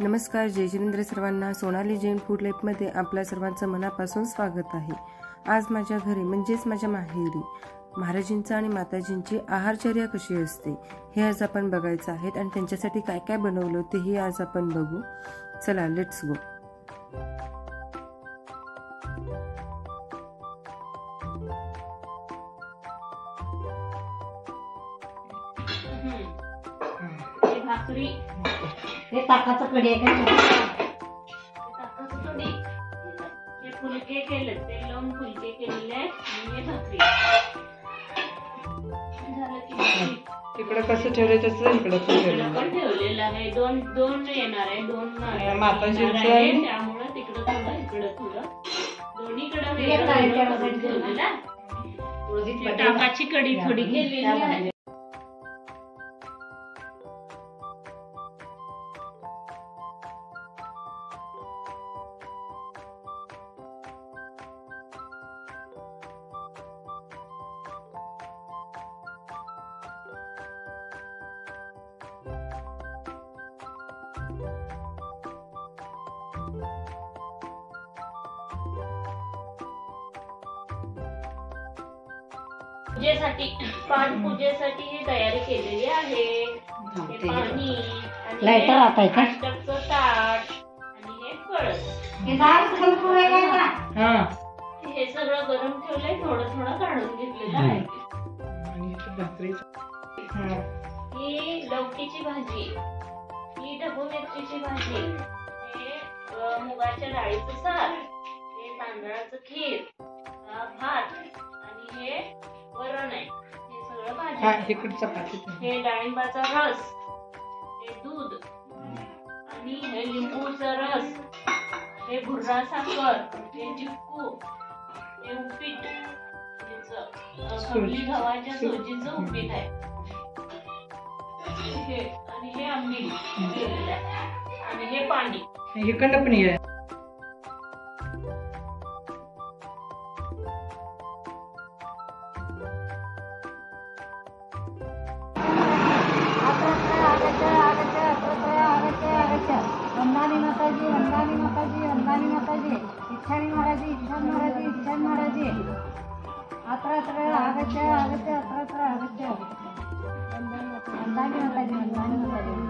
नमस्कार, जय जिनेंद्र सर्वांना. सोनाली जैन फूड लाईफमध्ये आपल्या सर्वांचं मनापासून स्वागत आहे. आज माझ्या घरी म्हणजेच माझ्या माहेरी महाराजींचा आणि माताजींची आहारचर्या कशी असते हे आज आपण बघायचं आहे आणि त्यांच्यासाठी काय काय बनवलं तेही आज आपण बघू. चला, लेट्स गो. भाकरी हे ताकाचं कढी आहे का? ताकाचं कढी हे फुलके केले, ते लावून फुलके केलेले आणि हे भाकरी झालं की तिकडे कसं ठेवलं तसं इकडे पण ठेवलेलं आहे. दोन येणार आहे, दोन माताजींचं त्यामुळे तिकडं थोडं इकडं थोडं दोन्हीकडे वेगळं ठेवलेलं. ताकाची कढी थोडी केलेली आहे. पूजेसाठी पूजेसाठी ही तयारी केलेली आहे. हे पाणी आणि अष्टकचं ताट आणि हे कळस, हे सगळं गरम ठेवलंय. थोडं थोडं काढून घेतलेलं आहे. ही लौकीची भाजी, ही ढबू मिरचीची भाजी, हे मुगाच्या डाळीचं सार, हे तांदळाचं खीर, भात आणि हे वरण आहे. हे सगळं भाजी. हे डाळिंबाचा रस, हे दूध आणि हे लिंबूचा रस, हे भुर्रा साखर, हे चिक्कू, हे उपीट, खपली गव्हाच्या सोजीचं उपीट आहे. हे आणि हे आंबील आणि हे पाणी, हे कंडपणी आहे. वंदानी माताजी, वंदानी माताजी, वंदानी माताजी, इच्छानी महाराजी, इच्छान महाराजी, इच्छान महाराजी. अत्र आगत्य आगत्य अत्र आगत्य. वंदानी माताजी, वंदानी माताजी,